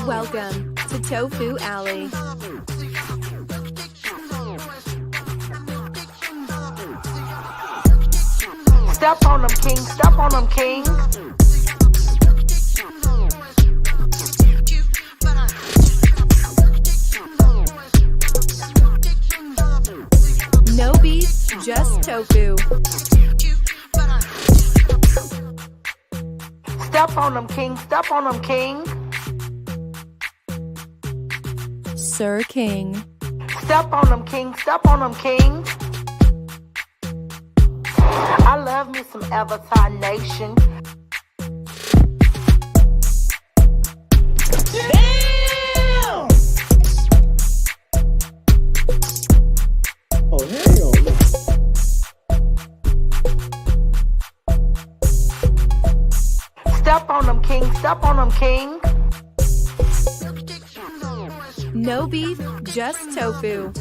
Welcome to Tofu Alley. Step on them, king. Step on them, king. No beef, just tofu. Step on them, king. Step on them, king. Sir King. Step on them, king. Step on them, king. I love me some Avatar Nation. Damn! Oh, hell no. Step on them, king. Step on them, king. No beef, just tofu.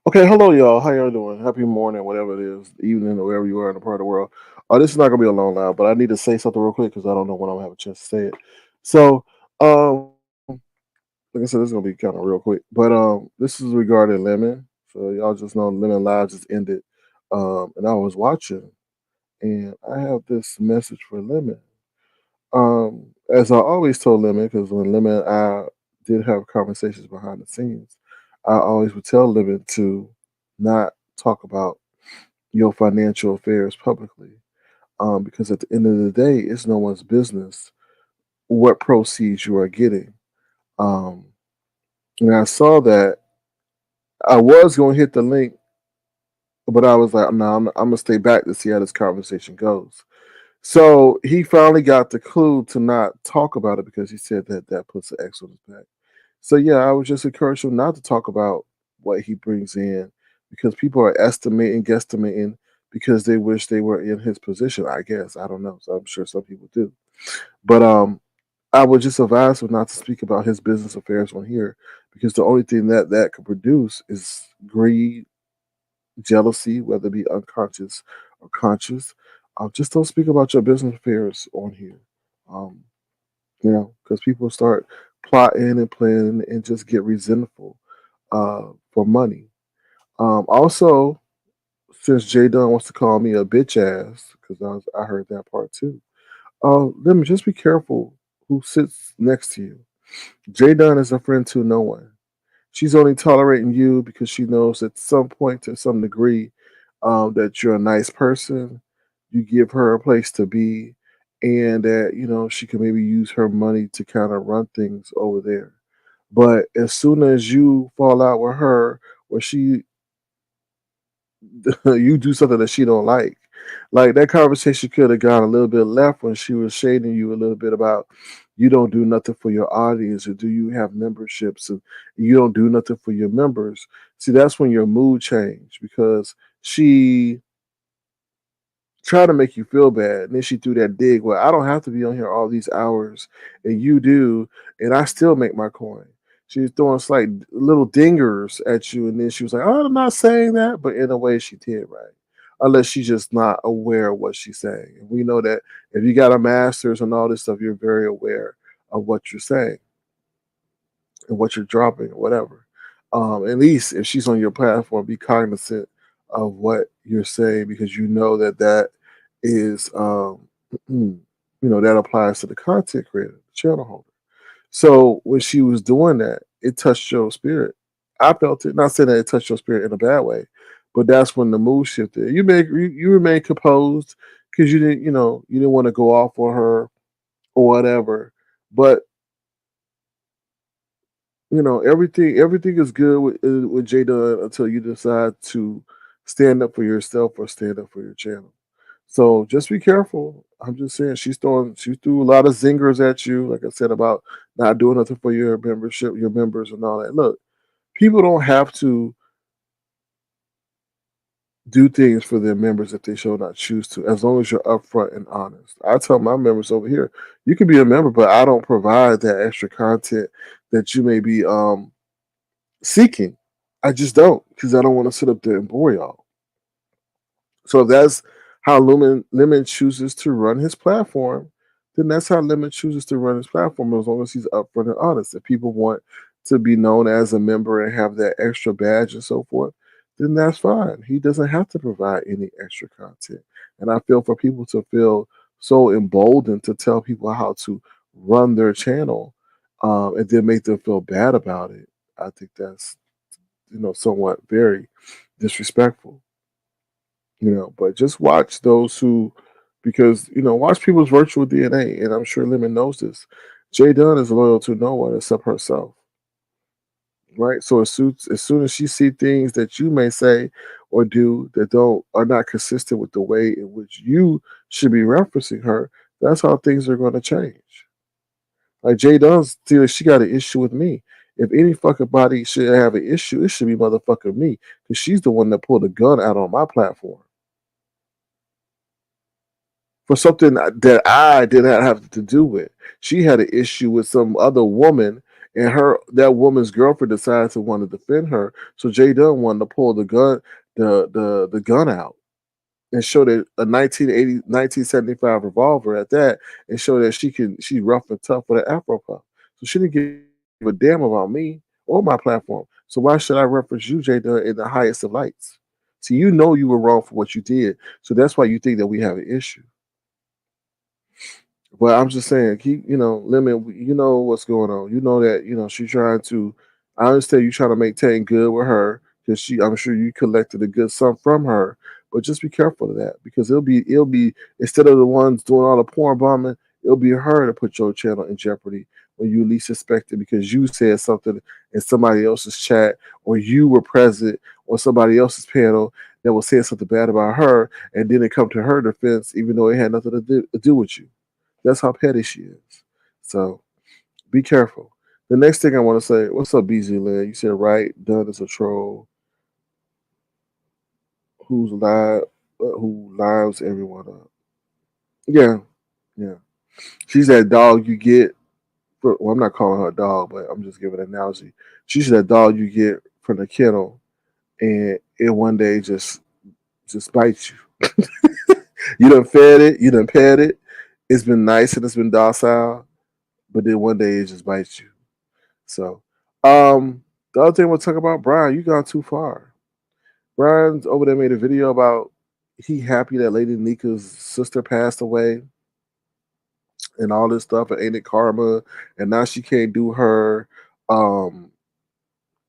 Okay, hello y'all. How y'all doing? Happy morning, whatever it is, evening, or wherever you are in the part of the world. This is not gonna be a long live, but I need to say something real quick because I don't know when I'm gonna have a chance to say it. So, like I said, this is gonna be kind of real quick, but this is regarding Lemon. So y'all just know Lemon Live just ended, and I was watching, and I have this message for Lemon. As I always told Lemon, because when Lemon and I did have conversations behind the scenes, I always would tell Lemon to not talk about your financial affairs publicly, because at the end of the day, it's no one's business what proceeds you are getting. Um, and I saw that I was going to hit the link, but I was like, no, I'm going to stay back to see how this conversation goes. So he finally got the clue to not talk about it because he said that that puts an X on his back. So yeah, I would just encourage him not to talk about what he brings in because people are estimating, guesstimating because they wish they were in his position. I guess I don't know. So I'm sure some people do, but I would just advise him not to speak about his business affairs on here because the only thing that that could produce is greed, jealousy, whether it be unconscious or conscious. Just don't speak about your business affairs on here. Um, because people start plotting and planning and just get resentful for money. Also, since Jay Dunn wants to call me a bitch ass, because I heard that part too. Let me just be careful who sits next to you. Jay Dunn is a friend to no one. She's only tolerating you because she knows at some point, to some degree, that you're a nice person. You give her a place to be, and that she can maybe use her money to kind of run things over there. But as soon as you fall out with her, or she you do something that she don't like that conversation could have gone a little bit left when she was shading you a little bit about you don't do nothing for your audience, or do you have memberships and you don't do nothing for your members. See, that's when your mood changed because she tried to make you feel bad, and then she threw that dig, well, I don't have to be on here all these hours and you do, and I still make my coin. She was throwing slight little dingers at you, and then she was like, oh, I'm not saying that, but in a way she did, right? Unless she's just not aware of what she's saying. And we know that if you got a master's and all this stuff, you're very aware of what you're saying and what you're dropping or whatever. At least if she's on your platform, be cognizant of what you're saying because you know that that is, that applies to the content creator, the channel holder. So when she was doing that, it touched your spirit. I felt it. Not saying that it touched your spirit in a bad way, but that's when the mood shifted. You remain composed because you didn't want to go off on her or whatever. But everything is good with J Dunn until you decide to stand up for yourself or stand up for your channel. So just be careful. I'm just saying she threw a lot of zingers at you, like I said, about not doing nothing for your membership, your members and all that. Look, people don't have to do things for their members if they show not choose to, as long as you're upfront and honest. I tell my members over here, you can be a member, but I don't provide that extra content that you may be seeking. I just don't, because I don't want to sit up there and bore y'all. So if that's how Lemon chooses to run his platform, then that's how Lemon chooses to run his platform, as long as he's upfront and honest. If people want to be known as a member and have that extra badge and so forth, then that's fine. He doesn't have to provide any extra content. And I feel for people to feel so emboldened to tell people how to run their channel, and then make them feel bad about it, I think that's, somewhat very disrespectful. But just watch those who, because watch people's virtual DNA, and I'm sure Lemon knows this. Jay Dunn is loyal to no one except herself, right? So as soon as she see things that you may say or do that don't are not consistent with the way in which you should be referencing her, that's how things are going to change. Like Jay Dunn's feel she got an issue with me. If any fucking body should have an issue, it should be motherfucking me, because she's the one that pulled a gun out on my platform for something that I did not have to do with. She had an issue with some other woman, and that woman's girlfriend decided to want to defend her. So Jay Dunn wanted to pull the gun out and show that a 1975 revolver at that, and show that she's rough and tough with an Afro puff. So she didn't give a damn about me or my platform. So why should I reference you, Jay Dunn, in the highest of lights? See, you were wrong for what you did. So that's why you think that we have an issue. But I'm just saying, keep, Lemon, you know what's going on. You know that, she's trying to, I understand you trying to make Tane good with her, because I'm sure you collected a good sum from her, but just be careful of that, because it'll be, instead of the ones doing all the porn bombing, it'll be her to put your channel in jeopardy when you least expect it, because you said something in somebody else's chat, or you were present on somebody else's panel that was saying something bad about her, and then it come to her defense, even though it had nothing to do with you. That's how petty she is. So be careful. The next thing I want to say, what's up, BZ Lynn? You said right, Dunn is a troll who's live, who lives everyone up. Yeah, yeah. She's that dog you get. Well, I'm not calling her a dog, but I'm just giving an analogy. She's that dog you get from the kennel, and it one day just bites you. You done fed it, you done pet it. It's been nice and it's been docile, but then one day it just bites you. So, the other thing we'll talk about, Brian, you gone too far. Brian's over there made a video about he happy that Lady Nyca's sister passed away and all this stuff, and ain't it karma? And now she can't do her um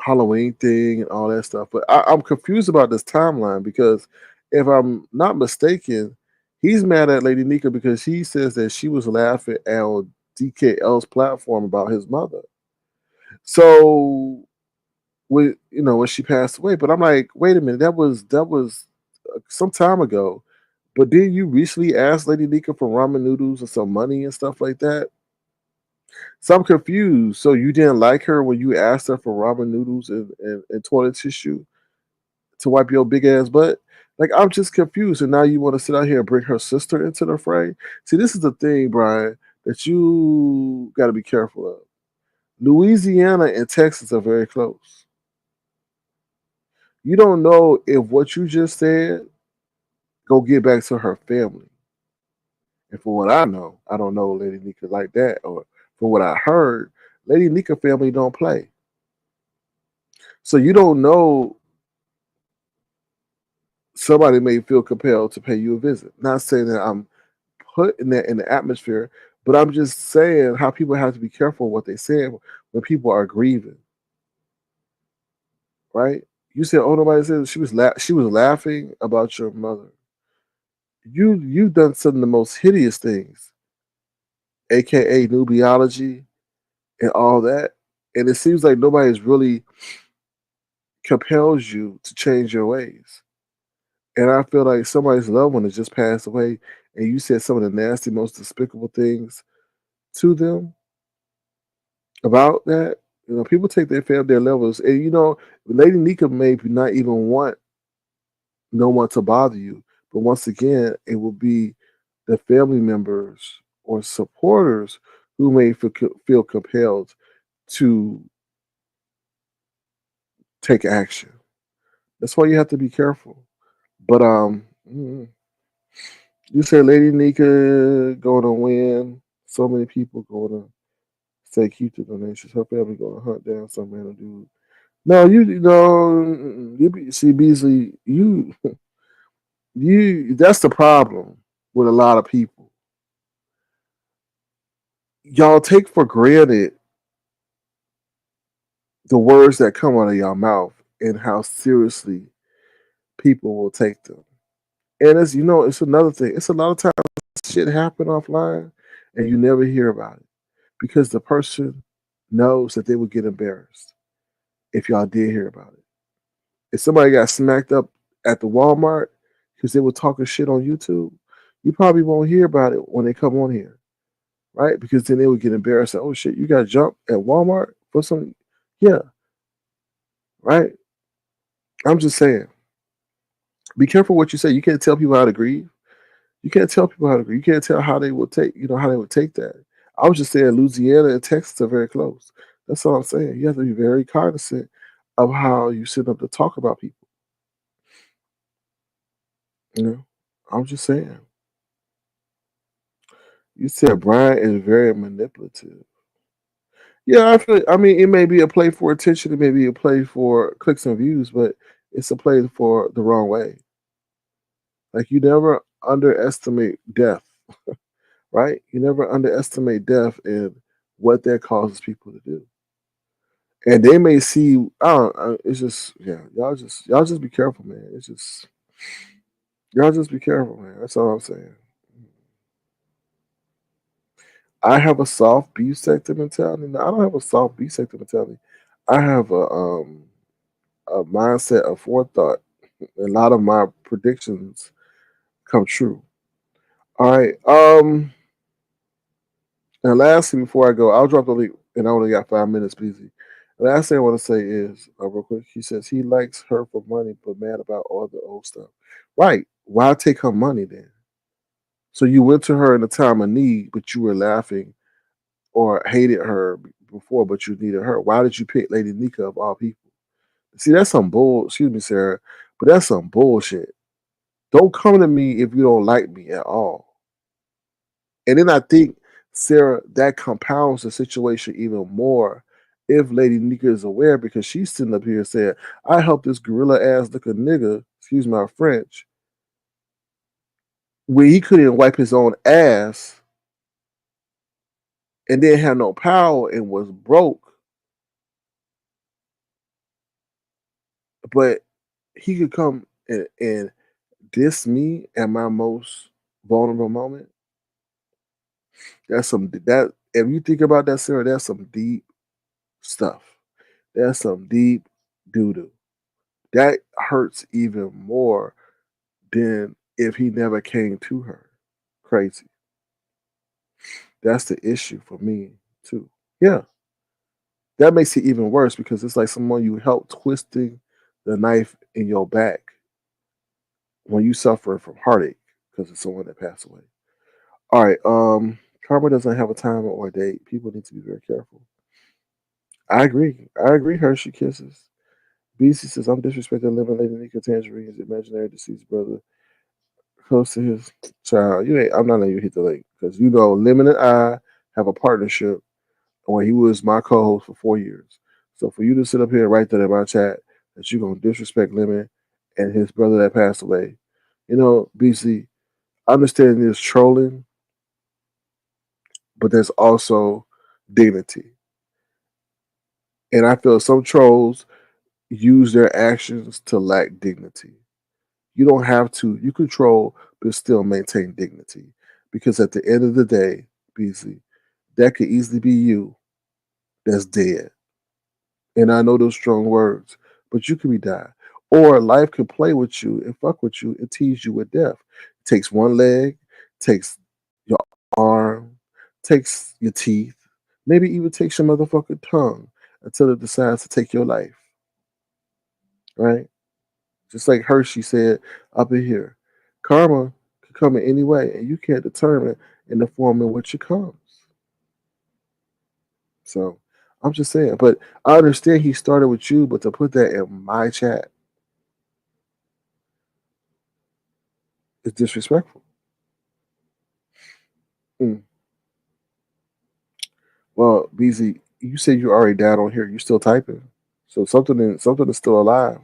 Halloween thing and all that stuff. But I'm confused about this timeline, because if I'm not mistaken, he's mad at Lady Nyca because he says that she was laughing on DKL's platform about his mother. So when she passed away. But I'm like, wait a minute, that was some time ago. But did you recently ask Lady Nyca for ramen noodles and some money and stuff like that? So I'm confused. So you didn't like her when you asked her for ramen noodles and toilet tissue to wipe your big ass butt? Like, I'm just confused. And now you want to sit out here and bring her sister into the fray? See, this is the thing, Brian, that you got to be careful of. Louisiana and Texas are very close. You don't know if what you just said go get back to her family. And for what I know, I don't know Lady Nyca like that. Or from what I heard, Lady Nyca family don't play. So you don't know, somebody may feel compelled to pay you a visit. Not saying that I'm putting that in the atmosphere, but I'm just saying how people have to be careful what they say when people are grieving. Right? You said, "Oh, nobody said," she was laughing about your mother. You've done some of the most hideous things, aka nubiology and all that. And it seems like nobody's really compels you to change your ways. And I feel like somebody's loved one has just passed away, and you said some of the nasty, most despicable things to them about that. People take their levels, and Lady Nyca may not even want no one to bother you, but once again, it will be the family members or supporters who may feel compelled to take action. That's why you have to be careful. But you said Lady Nyca going to win. So many people going to say keep the donations. Her family going to hunt down some random dude. No, you know, see Beasley, you. That's the problem with a lot of people. Y'all take for granted the words that come out of your mouth and how seriously people will take them. And it's it's another thing. It's a lot of times shit happen offline and you never hear about it because the person knows that they would get embarrassed if y'all did hear about it. If somebody got smacked up at the Walmart because they were talking shit on YouTube, you probably won't hear about it when they come on here, right? Because then they would get embarrassed. Oh shit, you got jumped at Walmart for some, yeah, right. I'm just saying, be careful what you say. You can't tell people how to grieve. You can't tell people how to grieve. You can't tell how they will take, how they would take that. I was just saying, Louisiana and Texas are very close. That's all I'm saying. You have to be very cognizant of how you sit up to talk about people. You know, I'm just saying. You said Brine is very manipulative. Yeah, I feel. I mean, it may be a play for attention. It may be a play for clicks and views, but it's a play for the wrong way. Like you never underestimate death, right? You never underestimate death and what that causes people to do. And they may see. I don't. It's just yeah. Y'all just be careful, man. It's just y'all just be careful, man. That's all I'm saying. I have a soft B sector mentality. No, I don't have a soft B sector mentality. I have a mindset of forethought. A lot of my predictions come true. All right. And lastly, before I go, I'll drop the link, and I only got 5 minutes, busy. The last thing I want to say is, real quick, he says he likes her for money, but mad about all the old stuff. Right. Why take her money then? So you went to her in a time of need, but you were laughing or hated her before, but you needed her. Why did you pick Lady Nyca of all people? See, that's some bull. Excuse me, Sarah, but that's some bullshit. Don't come to me if you don't like me at all. And then I think, Sarah, that compounds the situation even more if Lady Nyca is aware because she's sitting up here saying, I helped this gorilla ass looking nigga, excuse my French, where he couldn't wipe his own ass and didn't have no power and was broke, but he could come and diss me at my most vulnerable moment. That's some that if you think about that, Sarah, that's some deep stuff. That's some deep doo doo. That hurts even more than if he never came to her. Crazy. That's the issue for me too. Yeah. That makes it even worse because it's like someone you help twisting the knife in your back when you suffer from heartache because of someone that passed away. All right. Karma doesn't have a time or a date. People need to be very careful. I agree. I agree. Hershey kisses. BC says, I'm disrespecting living lady Nika Tangerine's imaginary deceased brother close to his child. I'm not letting you hit the link because Lemon and I have a partnership where he was my co-host for 4 years. So for you to sit up here and write that in my chat that you're gonna disrespect Lemon and his brother that passed away, BC, I understand there's trolling, but there's also dignity. And I feel some trolls use their actions to lack dignity. You don't have to. You control, but still maintain dignity. Because at the end of the day, BC, that could easily be you that's dead. And I know those strong words, but you could be died. Or life could play with you and fuck with you and tease you with death. Takes one leg, takes your arm, takes your teeth, maybe even takes your motherfucking tongue until it decides to take your life. Right? Just like Hershey said up in here. Karma can come in any way, and you can't determine in the form in which it comes. So I'm just saying. But I understand he started with you, but to put that in my chat is disrespectful. Mm. Well, BZ, you said you already died on here. You still typing, so something is still alive.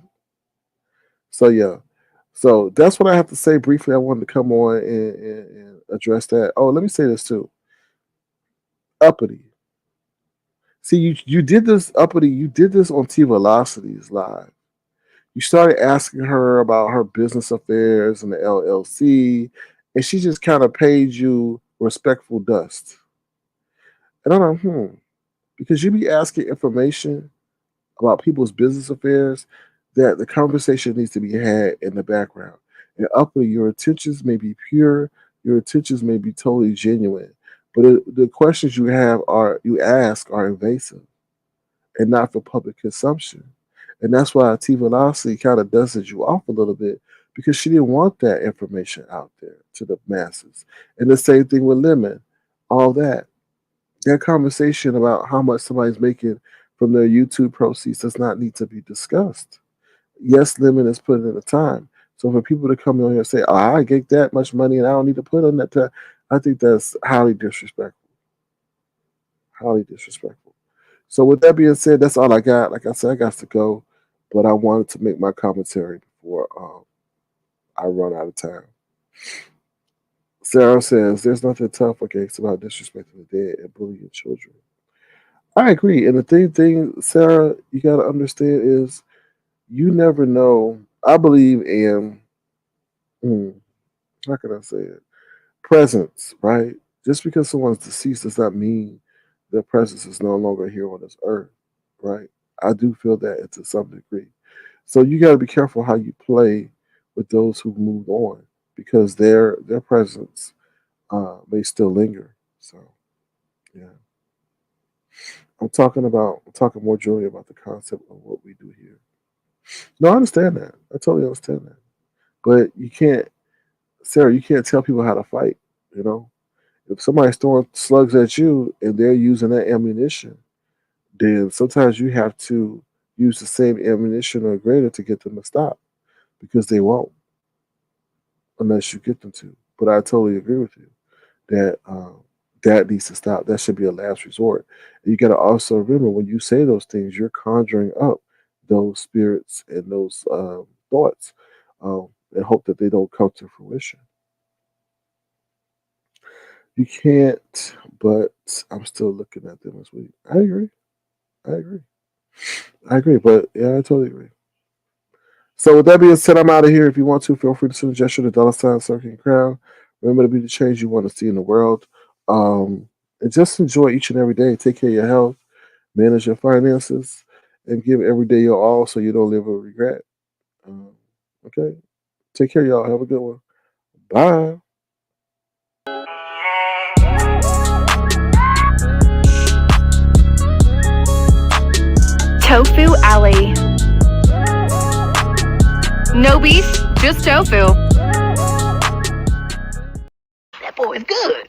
So yeah, so that's what I have to say briefly. I wanted to come on and address that. Oh, let me say this too. Uppity. See, you did this, Uppity. You did this on T Velocity's live. You started asking her about her business affairs and the LLC, and she just kind of paid you respectful dust. And I'm like, because you be asking information about people's business affairs that the conversation needs to be had in the background. And upward, your intentions may be pure, your intentions may be totally genuine, but the questions you ask are invasive and not for public consumption. And that's why T Velocity kind of dusted you off a little bit because she didn't want that information out there to the masses. And the same thing with Lemon, all that. That conversation about how much somebody's making from their YouTube proceeds does not need to be discussed. Yes, Lemon is putting in the time. So for people to come in here and say, "Oh, I get that much money and I don't need to put on that time," I think that's highly disrespectful. Highly disrespectful. So with that being said, that's all I got. Like I said, I got to go, but I wanted to make my commentary before I run out of time. Sarah says, "There's nothing tough or gangsta about disrespecting the dead and bullying children." I agree. And the thing, Sarah, you got to understand is you never know. I believe in, how can I say it? Presence, right? Just because someone's deceased does not mean their presence is no longer here on this earth, right? I do feel that to some degree. So you got to be careful how you play with those who moved on because their presence may still linger. So, yeah. I'm talking more generally about the concept of what we do here. No, I understand that. I totally understand that. But you can't, Sarah, you can't tell people how to fight, you know? If somebody's throwing slugs at you and they're using that ammunition, then sometimes you have to use the same ammunition or greater to get them to stop because they won't unless you get them to. But I totally agree with you that that needs to stop. That should be a last resort. And you got to also remember when you say those things, you're conjuring up those spirits and those thoughts and hope that they don't come to fruition. You can't, but I'm still looking at them as weak. I agree. I agree. I agree. But yeah, I totally agree. So with that being said, I'm out of here. If you want to, feel free to send a gesture to $ Circling Crown. Remember to be the change you want to see in the world. And just enjoy each and every day. Take care of your health, manage your finances, and give every day your all so you don't live with regret. Okay? Take care, y'all. Have a good one. Bye. Tofu Alley. No beef, just tofu. That boy is good.